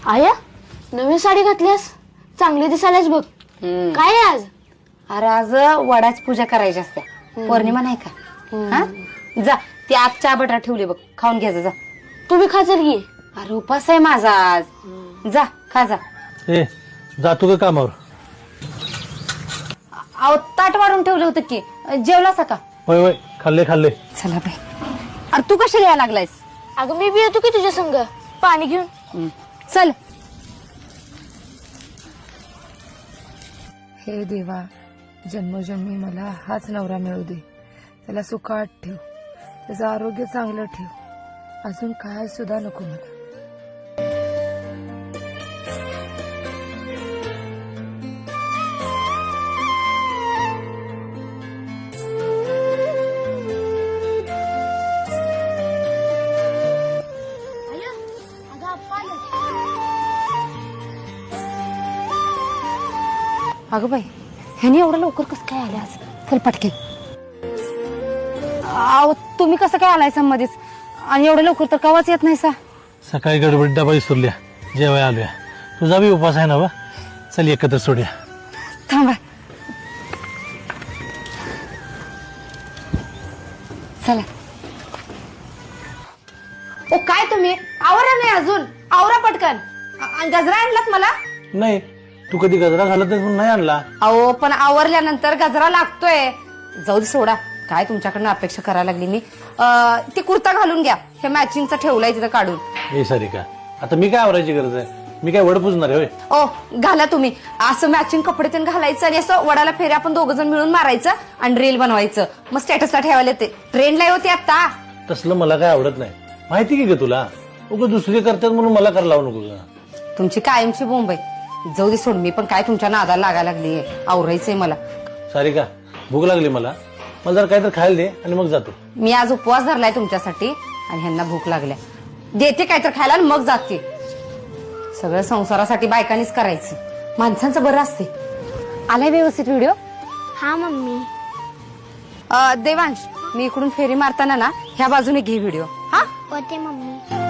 आया नवीन साडी घातलीस चांगली दिसायलाच बघ. काय आहे आज? अरे आज वडाची पूजा करायची असते. पौर्णिमा नाही का? हा जा ती आत चहा बटाटा ठेवली बघ, खाऊन घ्यायचं जा. तुम्ही खाचल की. अरे उपास आहे माझा आज. जा खा जा. ए जातो का कामावर? अहो ताट वाढून ठेवलं होतं की, जेवलासा का? होय होय खाल्ले खाल्ले. चला बाई. अरे तू कशी यायला लागलायस? अगं मी बी येतो की तुझ्या संग पाणी घेऊन. चल. हे देवा, जन्मोजन्मी मला हाच नवरा मिळू दे. त्याला सुखात ठेव, त्याचं आरोग्य चांगलं ठेव. अजून काय सुद्धा नको मला. अगं बाई, ह्यानी एवढं लवकर कसं काय आले आज? चल पटके. तुम्ही कसं काय आलाय मध्येच आणि एवढं लवकर तर कवाच येत नाही सा? सकाळी गडबड डबा विसरल्या, जेवाय आलोया. तुझा बी उपास आहे ना वा? चल एकत्र सोडूया. थांबा. चला. ओ काय तुम्ही आवरा नाही अजून? आवरा पटकन. गजरा आणलात मला? नाही, तू कधी गजरा घालत नाही म्हणून नाही आणला. अहो पण आवरल्यानंतर गजरा लागतोय. जाऊ दे सोडा, काय तुमच्याकडनं अपेक्षा करायला लागली मी. ती कुर्ता घालून घ्या, हे मॅचिंगचा ठेवलाय तिथं काढून. ए सारिका, आता मी काय आवरायची गरज आहे? मी काय वड पुजणार आहे होय? ओ घाला तुम्ही असं मॅचिंग कपडे ते घालायचं आणि असं वडाला फेऱ्या आपण दोघ जण मिळून मारायचं आणि रील बनवायचं. मग स्टेटसला ठेवायला येते. ट्रेंडला होते आता. तसलं मला काय आवडत नाही, माहिती की ग तुला. उगा दुसरे करतात म्हणून मला कर लावू नको ग. तुमची कायमची बोंब आहे. जाऊ दे सोड, मी पण काय तुमच्या नादाला लागायला लागलीये. आवरायचंय मला. सारिका, भूक लागली मला जरा काहीतरी खायला दे आणि मग जातो. मी आज उपवास धरलाय तुमच्यासाठी आणि ह्यांना भूक लागल्या. देते काहीतरी खायला आणि मग जाते. सगळं संसारासाठी बायकांनीच करायचं, माणसांचं बरं असते. आलाय व्यवस्थित व्हिडिओ? हा मम्मी. देवांश, मी इकडून फेरी मारताना ना ह्या बाजूने घे व्हिडिओ. हा होते मम्मी.